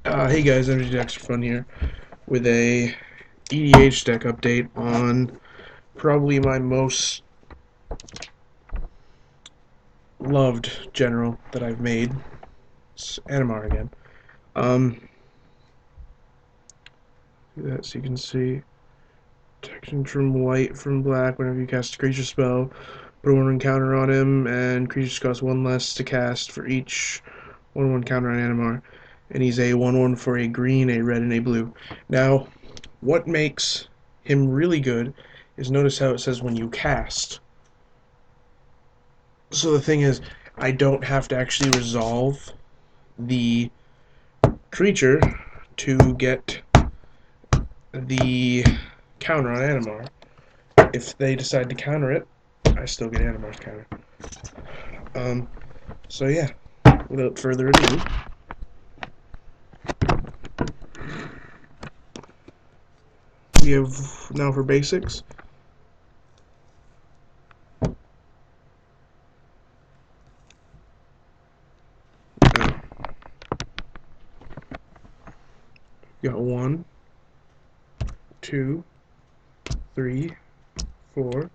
Hey guys, Energy Decks for Fun here with a EDH deck update on probably my most loved general that I've made. It's Animar again. Do that so you can see. Protection from white from black whenever you cast a creature spell. Put a 1/1 counter on him, and creatures cost 1 less to cast for each 1/1 counter on Animar. And he's a 1/1 for a green, a red, and a blue. Now, what makes him really good is notice how it says when you cast. So the thing is, I don't have to actually resolve the creature to get the counter on Animar. If they decide to counter it, I still get Animar's counter. So yeah, without further ado, we have now for basics. Got 1, 2, 3, 4,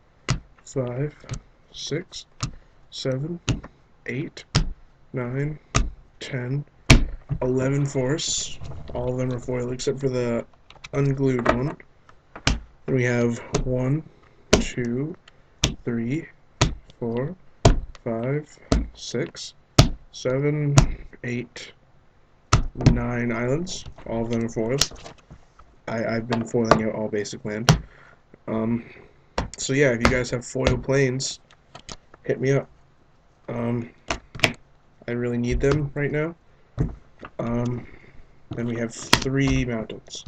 5, 6, 7, 8, 9, 10, 11 forests. All of them are foil except for the unglued one. Then we have 1, 2, 3, 4, 5, 6, 7, 8, 9 islands. All of them are foil. I've been foiling out all basic land. So yeah, if you guys have foil planes, hit me up. I really need them right now. Then we have 3 mountains.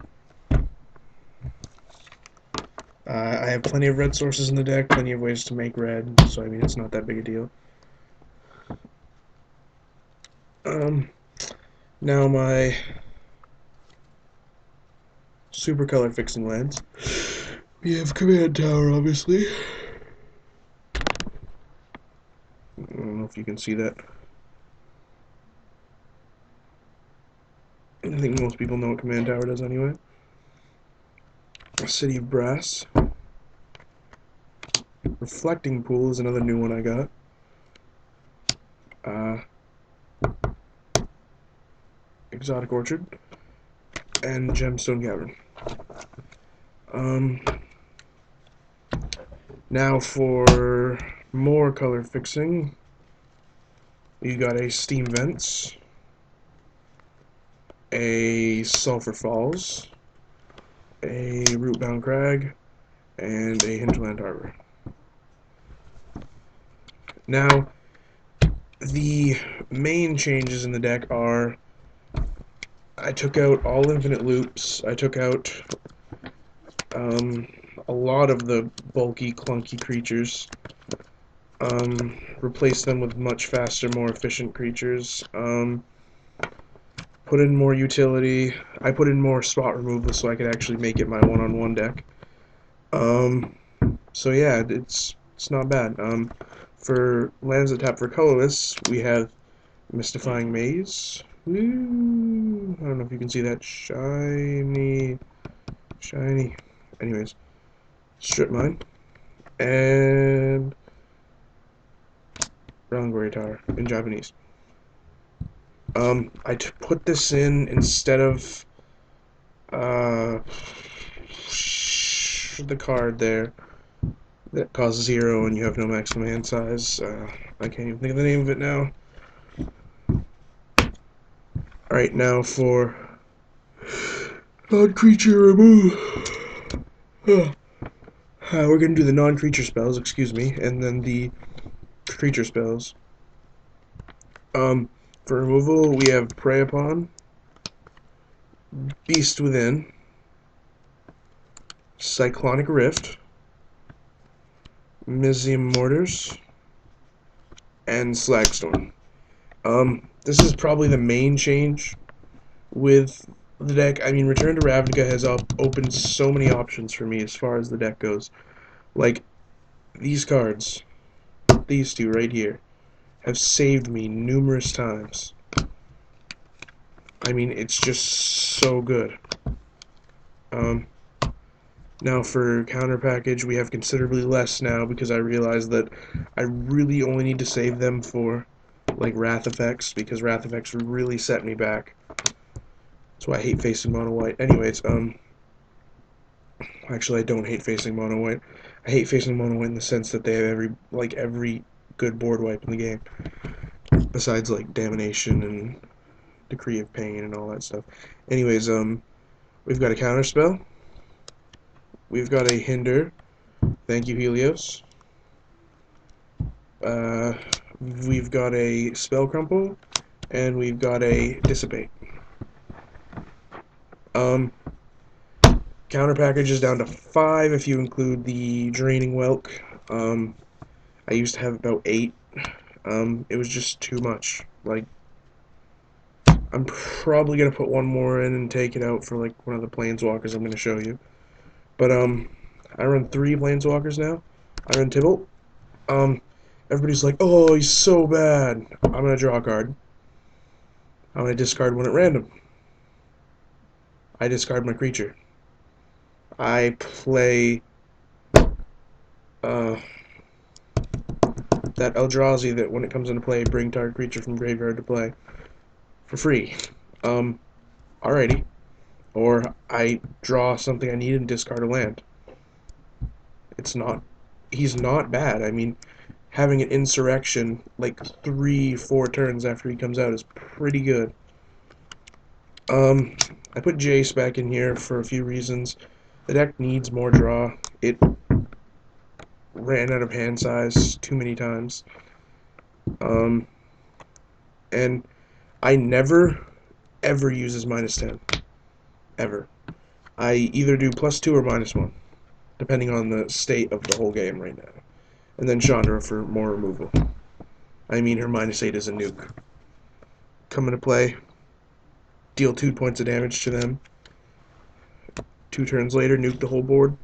I have plenty of red sources in the deck, plenty of ways to make red, so I mean it's not that big a deal. Now my super color fixing lands. We have Command Tower, obviously. I don't know if you can see that. I think most people know what Command Tower does anyway. City of Brass. Reflecting Pool is another new one I got. Exotic Orchard. And Gemstone Cavern. Now for more color fixing, you got a Steam Vents, a Sulphur Falls, a Rootbound Crag, and a Hinterland Harbor. Now, the main changes in the deck are I took out all infinite loops, I took out a lot of the bulky, clunky creatures, replaced them with much faster, more efficient creatures, put in more utility. I put in more spot removal so I could actually make it my one-on-one deck. So yeah, it's not bad. For lands that tap for colorless, we have Mystifying Maze. Woo! I don't know if you can see that. Shiny. Anyways, Strip Mine. And Reliquary Tower in Japanese. I put this in instead of the card there that costs 0 and you have no maximum hand size. I can't even think of the name of it now. Alright, now for non-creature remove. We're going to do the non-creature spells, excuse me, and then the creature spells. For removal, we have Prey Upon, Beast Within, Cyclonic Rift, Mizium Mortars, and Slagstorm. This is probably the main change with the deck. I mean, Return to Ravnica has opened so many options for me as far as the deck goes. Like, these cards, these two right here, have saved me numerous times. I mean, it's just so good. Um, Now for counter package, we have considerably less now because I realized that I really only need to save them for like wrath effects, because wrath effects really set me back. That's why I hate facing mono white. Anyways, actually I don't hate facing mono white. I hate facing mono white in the sense that they have every good board wipe in the game, besides like Damnation and Decree of Pain and all that stuff. Anyways, we've got a counter spell. We've got a hinder. Thank you, Helios. Uh, we've got a spell crumple, and we've got a dissipate. Counter package is down to 5 if you include the draining whelk. I used to have about 8. It was just too much. Like, I'm probably gonna put one more in and take it out for like one of the planeswalkers I'm gonna show you. But I run 3 planeswalkers now. I run Tybalt. Everybody's like, oh, he's so bad. I'm gonna draw a card. I'm gonna discard one at random. I discard my creature. I play that Eldrazi that when it comes into play, bring target creature from graveyard to play for free. Alrighty. Or I draw something I need and discard a land. He's not bad. I mean, having an insurrection like 3-4 turns after he comes out is pretty good. I put Jace back in here for a few reasons. The deck needs more draw. It ran out of hand size too many times. And I never, ever use his -10. Ever. I either do +2 or -1, depending on the state of the whole game right now. And then Chandra for more removal. I mean, her -8 is a nuke. Come into play, deal 2 points of damage to them. 2 turns later, nuke the whole board.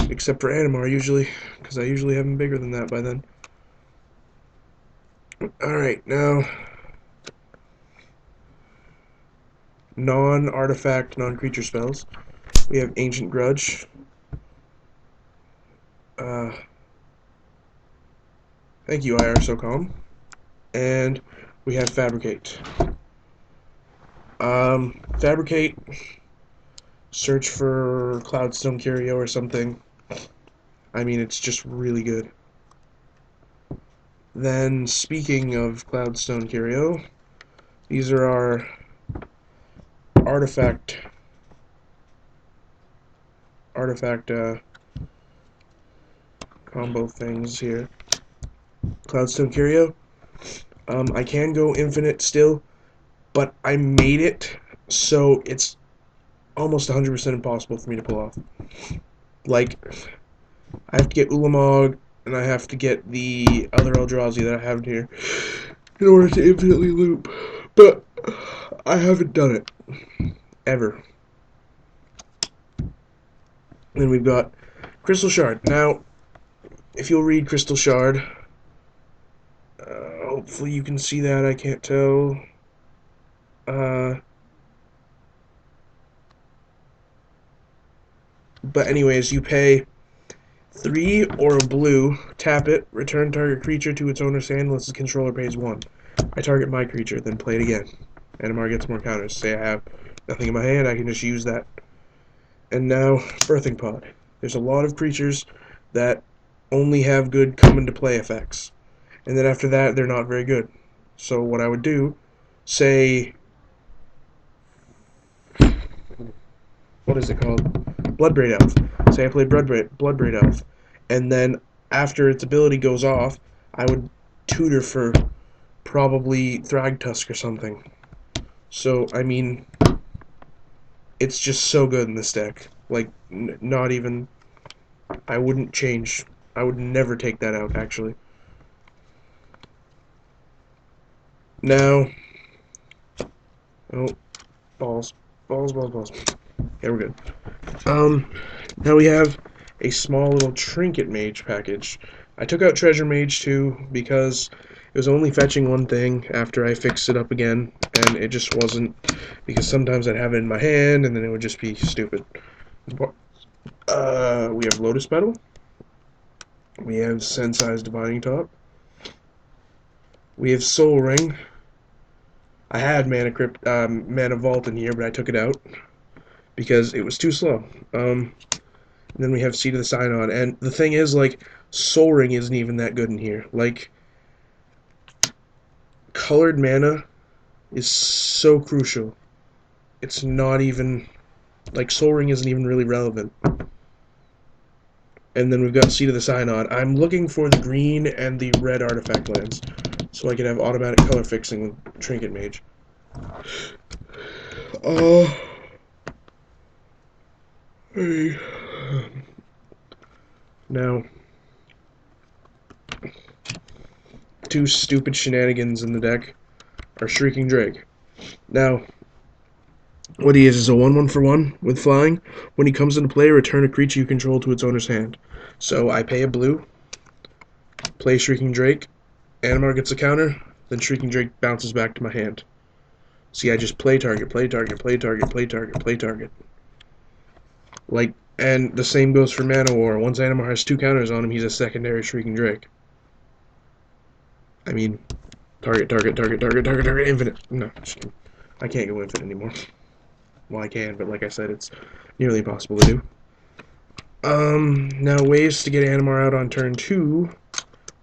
Except for Animar, usually, because I usually have him bigger than that by then. Alright, now, non-artifact, non-creature spells. We have Ancient Grudge. Thank you, IR So Calm. And we have Fabricate. Fabricate, search for Cloudstone Curio or something. I mean, it's just really good. Then, speaking of Cloudstone Curio, these are our artifact combo things here. Cloudstone Curio. I can go infinite still, but I made it so it's almost 100% impossible for me to pull off. Like, I have to get Ulamog, and I have to get the other Eldrazi that I have here in order to infinitely loop. But I haven't done it. Ever. Then we've got Crystal Shard. Now, if you'll read Crystal Shard, hopefully you can see that, I can't tell. But anyways, you pay 3 or a blue, tap it, return target creature to its owner's hand unless its controller pays 1. I target my creature, then play it again. Animar gets more counters. Say I have nothing in my hand, I can just use that. And now, Birthing Pod. There's a lot of creatures that only have good come into play effects. And then after that, they're not very good. So what I would do, say, what is it called? Bloodbraid Elf. Say I play Bloodbraid Elf. And then after its ability goes off, I would tutor for probably Thragtusk or something. So, I mean, it's just so good in this deck. Like, not even, I wouldn't change. I would never take that out, actually. Now, oh, balls. Yeah, we're good. Now we have a small little Trinket Mage package. I took out Treasure Mage too because was only fetching one thing after I fixed it up again, and it just wasn't, because sometimes I'd have it in my hand and then it would just be stupid. We have Lotus Petal. We have Sensei's Divining Top. We have Soul Ring. I had Mana Vault in here, but I took it out because it was too slow. Then we have Seed of the Synod, and the thing is, like, Soul Ring isn't even that good in here. Like, colored mana is so crucial. It's not even, like, Soul Ring isn't even really relevant. And then we've got Seed of the Synod. I'm looking for the green and the red artifact lands, so I can have automatic color fixing with Trinket Mage. Hey. Now, two stupid shenanigans in the deck are Shrieking Drake. Now, what he is a 1/1 for 1 with flying. When he comes into play, return a creature you control to its owner's hand. So I pay a blue, play Shrieking Drake, Animar gets a counter, then Shrieking Drake bounces back to my hand. See, I just play target, play target, play target, play target, play target. Like, and the same goes for Mana War. Once Animar has 2 counters on him, he's a secondary Shrieking Drake. I mean, target, target, target, target, target, target, infinite. No, I can't go infinite anymore. Well, I can, but like I said, it's nearly impossible to do. Now ways to get Animar out on turn 2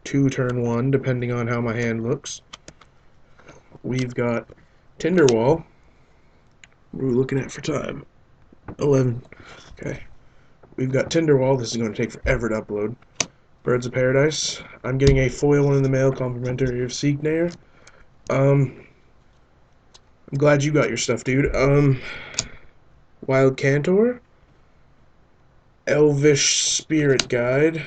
to turn 1, depending on how my hand looks. We've got Tinderwall. What are we looking at for time? 11. Okay. We've got Tinderwall. This is going to take forever to upload. Birds of Paradise. I'm getting a foil one in the mail, complimentary of Seeknair. I'm glad you got your stuff, dude. Wild Cantor. Elvish Spirit Guide.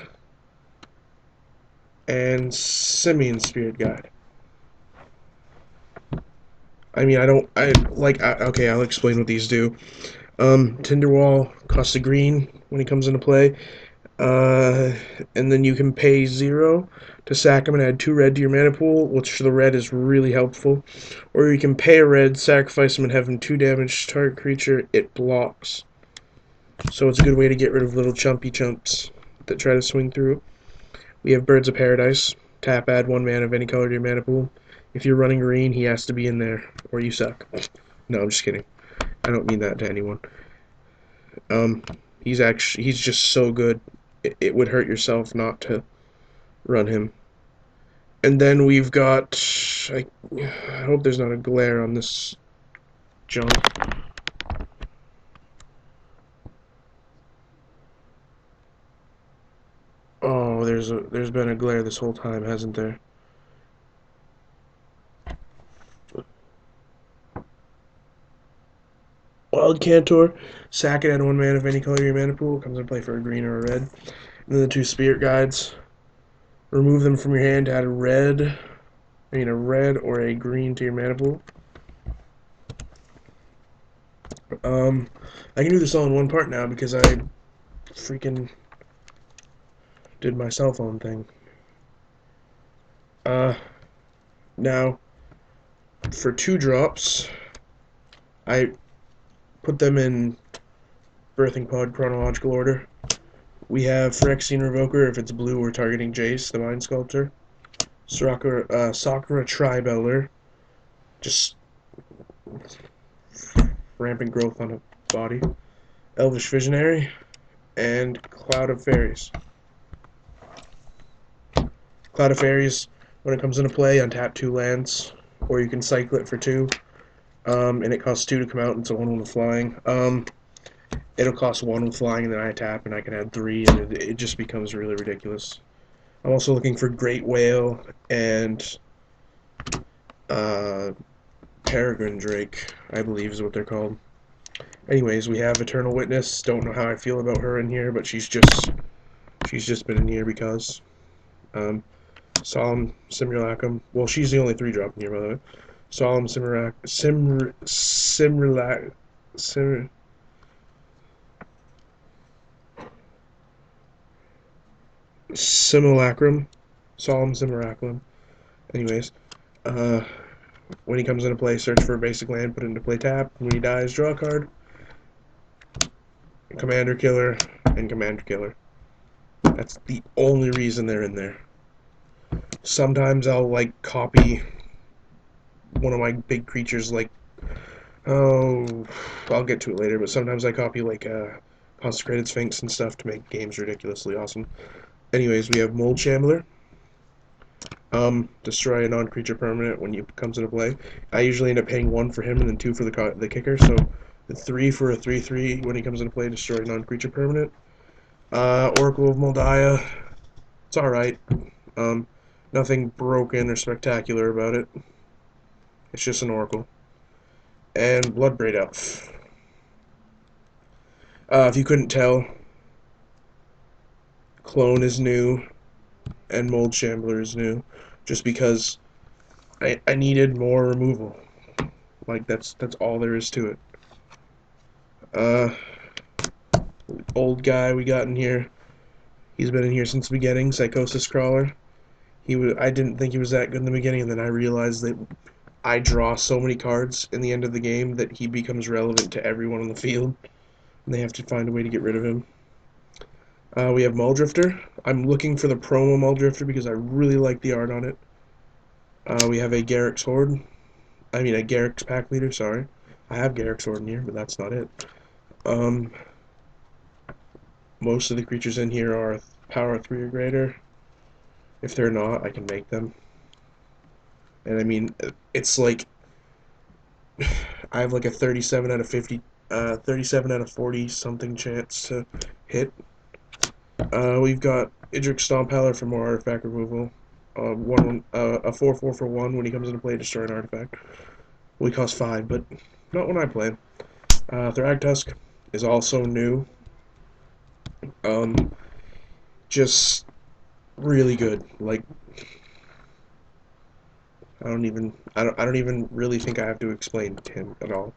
And Simian Spirit Guide. I mean, okay, I'll explain what these do. Tinderwall costs a green when he comes into play. And then you can pay 0 to sack him and add 2 red to your mana pool, which the red is really helpful. Or you can pay a red, sacrifice him, and have him 2 damage to target creature. It blocks. So it's a good way to get rid of little chumpy chumps that try to swing through. We have Birds of Paradise. Tap, add 1 mana of any color to your mana pool. If you're running green, he has to be in there, or you suck. No, I'm just kidding. I don't mean that to anyone. He's just so good. It would hurt yourself not to run him. And then we've got, I hope there's not a glare on this junk. Oh, there's been a glare this whole time, hasn't there? Wild Cantor, sack it, add 1 mana of any color to your mana pool, comes into play for a green or a red. And then the 2 Spirit Guides, remove them from your hand, add a red or a green to your mana pool. I can do this all in one part now because I freaking did my cell phone thing. Now, for 2 drops, I put them in Birthing Pod chronological order. We have Phyrexian Revoker if it's blue or targeting Jace, the Mind Sculptor. Sakura Tribeller, just rampant growth on a body. Elvish Visionary, and Cloud of Fairies. Cloud of Fairies, when it comes into play, untap 2 lands, or you can cycle it for 2, and it costs 2 to come out, and it's a 1/1 with flying. It'll cost 1 with flying, and then I tap, and I can add 3, and it just becomes really ridiculous. I'm also looking for Great Whale and Peregrine Drake, I believe is what they're called. Anyways, we have Eternal Witness. Don't know how I feel about her in here, but she's just been in here because. Solemn Simulacrum. Well, she's the only 3-drop in here, by the way. Solemn Simulacrum. Solemn Simulacrum. Anyways, uh, when he comes into play, search for a basic land, put it into play tap. When he dies, draw a card. Commander Killer and Commander Killer. That's the only reason they're in there. Sometimes I'll like copy one of my big creatures, like I'll get to it later. But sometimes I copy like Consecrated Sphinx and stuff to make games ridiculously awesome. Anyways, we have Mold Shambler. Destroy a non-creature permanent when he comes into play. I usually end up paying 1 for him and then 2 for the kicker. So the 3 for a 3/3 when he comes into play, destroy a non-creature permanent. Oracle of Moldiah. It's all right. Nothing broken or spectacular about it. It's just an Oracle. And Bloodbraid Elf. If you couldn't tell, Clone is new and Mold Shambler is new, just because I needed more removal. Like that's all there is to it. Uh, Old guy we got in here. He's been in here since the beginning. Psychosis Crawler. I didn't think he was that good in the beginning, and then I realized that I draw so many cards in the end of the game that he becomes relevant to everyone on the field, and they have to find a way to get rid of him. We have Muldrifter. I'm looking for the promo Muldrifter because I really like the art on it. We have a Garruk's Horde. I mean, a Garruk's Pack Leader, sorry. I have Garruk's Horde in here, but that's not it. Most of the creatures in here are power 3 or greater. If they're not, I can make them. And I mean, it's like I have like a 37 out of 50, 37 out of 40 something chance to hit. We've got Idric Stomphowler for more artifact removal. A 4/4 for 1 when he comes into play, destroy an artifact. We cost 5, but not when I play. Thragtusk is also new. Just really good. Like I don't even really think I have to explain to him at all.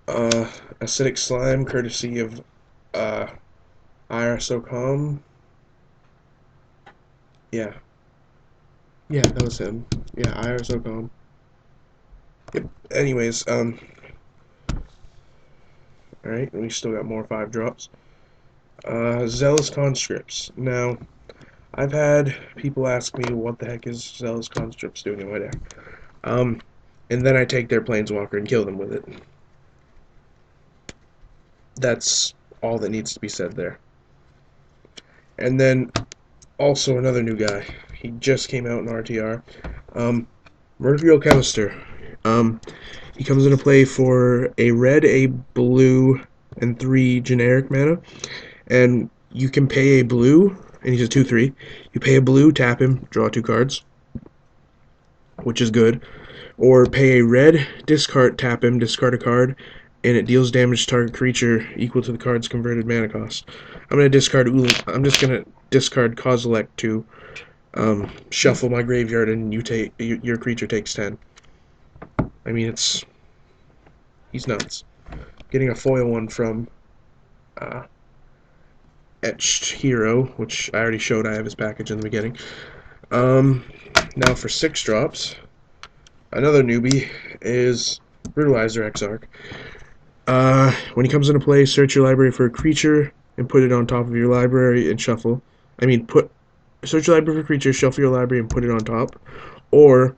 Acidic Slime, courtesy of IRSOCOM. Yeah. Yeah, that was him. Yeah, IRSOCOM. Yep. Anyways, alright, we still got more 5-drops. Zealous Conscripts. Now, I've had people ask me what the heck is Zealous Conscripts doing in my deck. And then I take their Planeswalker and kill them with it. That's all that needs to be said there. And then, also another new guy. He just came out in RTR. Mercurial Chemister. He comes into play for a red, a blue, and 3 generic mana. And you can pay a blue, and he's a 2/3. You pay a blue, tap him, draw 2 cards, which is good. Or pay a red, discard, tap him, discard a card, and it deals damage to target creature equal to the card's converted mana cost. I'm just gonna discard Kozilek to shuffle my graveyard, and your creature takes 10. I mean, he's nuts. Getting a foil one from Etched Hero, which I already showed I have his package in the beginning. Now for 6-drops, another newbie is Brutalizer Exarch. When he comes into play, search your library for a creature and put it on top of your library and shuffle. Search your library for a creature, shuffle your library and put it on top. Or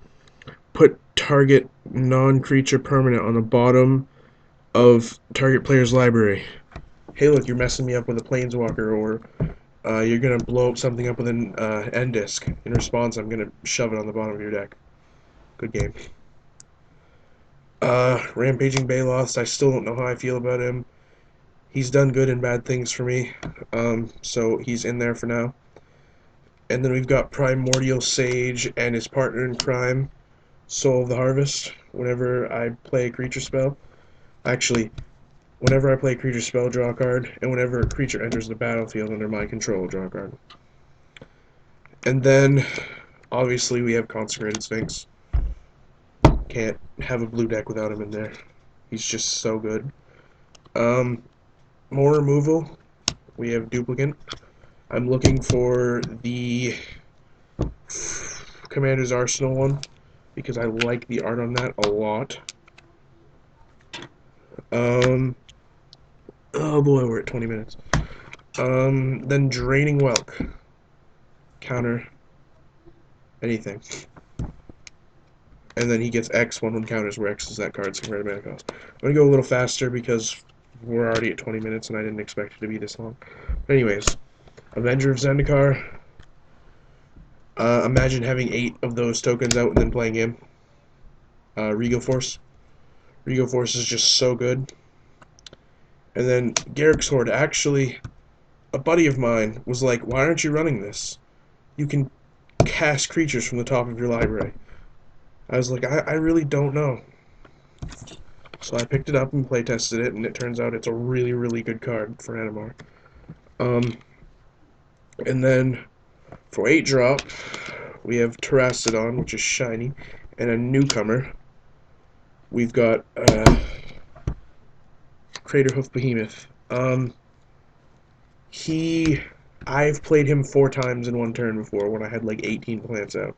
put target non-creature permanent on the bottom of target player's library. Hey, look, you're messing me up with a Planeswalker, or you're going to blow something up with an end disc. In response, I'm going to shove it on the bottom of your deck. Good game. Rampaging Baloth, I still don't know how I feel about him. He's done good and bad things for me, so he's in there for now. And then we've got Primordial Sage and his partner in crime, Soul of the Harvest. Whenever I play a creature spell, actually, whenever I play a creature spell, draw a card, and whenever a creature enters the battlefield under my control, draw a card. And then, obviously, we have Consecrated Sphinx. Can't have a blue deck without him in there. He's just so good. More removal. We have Duplicant. I'm looking for the Commander's Arsenal one because I like the art on that a lot. Oh boy, we're at 20 minutes. Then Draining Whelk. Counter anything. And then he gets X when counters, where X is that card's converted mana cost. I'm going to go a little faster because we're already at 20 minutes and I didn't expect it to be this long. But anyways, Avenger of Zendikar. Imagine having 8 of those tokens out and then playing him. Regal Force. Regal Force is just so good. And then Garrick's Horde. Actually, a buddy of mine was like, why aren't you running this? You can cast creatures from the top of your library. I was like, I really don't know. So I picked it up and playtested it, and it turns out it's a really, really good card for Animar. And then for 8-drop, we have Terrastodon, which is shiny, and a newcomer. We've got Craterhoof Behemoth. I've played him 4 times in one turn before when I had like 18 plants out.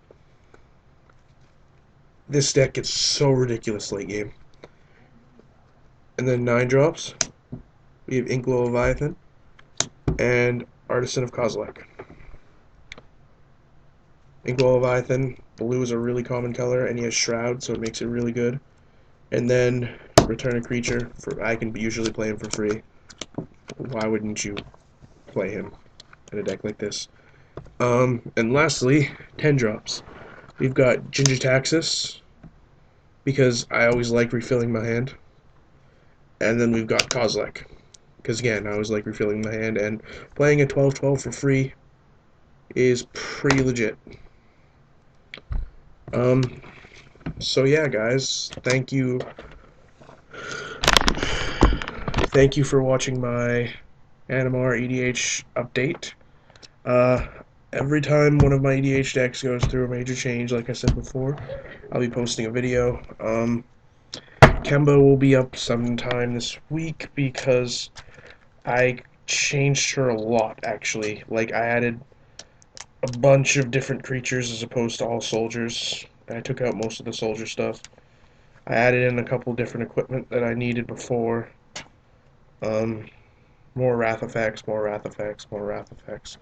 This deck gets so ridiculous late game. And then 9-drops, we have Inklo Leviathan and Artisan of Kozilek. Inklo Leviathan, blue is a really common color, and he has Shroud, so it makes it really good. And then Return a Creature, I can usually play him for free. Why wouldn't you play him in a deck like this? And lastly, 10-drops. We've got Ginger Taxus, because I always like refilling my hand. And then we've got Kozilek, because again, I always like refilling my hand, and playing a 12/12 for free is pretty legit. So yeah, guys, thank you for watching my Animar EDH update. Every time one of my EDH decks goes through a major change, like I said before, I'll be posting a video. Kemba will be up sometime this week because I changed her a lot, actually. Like, I added a bunch of different creatures as opposed to all soldiers. I took out most of the soldier stuff. I added in a couple different equipment that I needed before. More Wrath effects, more Wrath effects, more Wrath effects.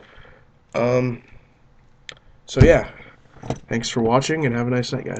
So yeah, thanks for watching and have a nice night, guys.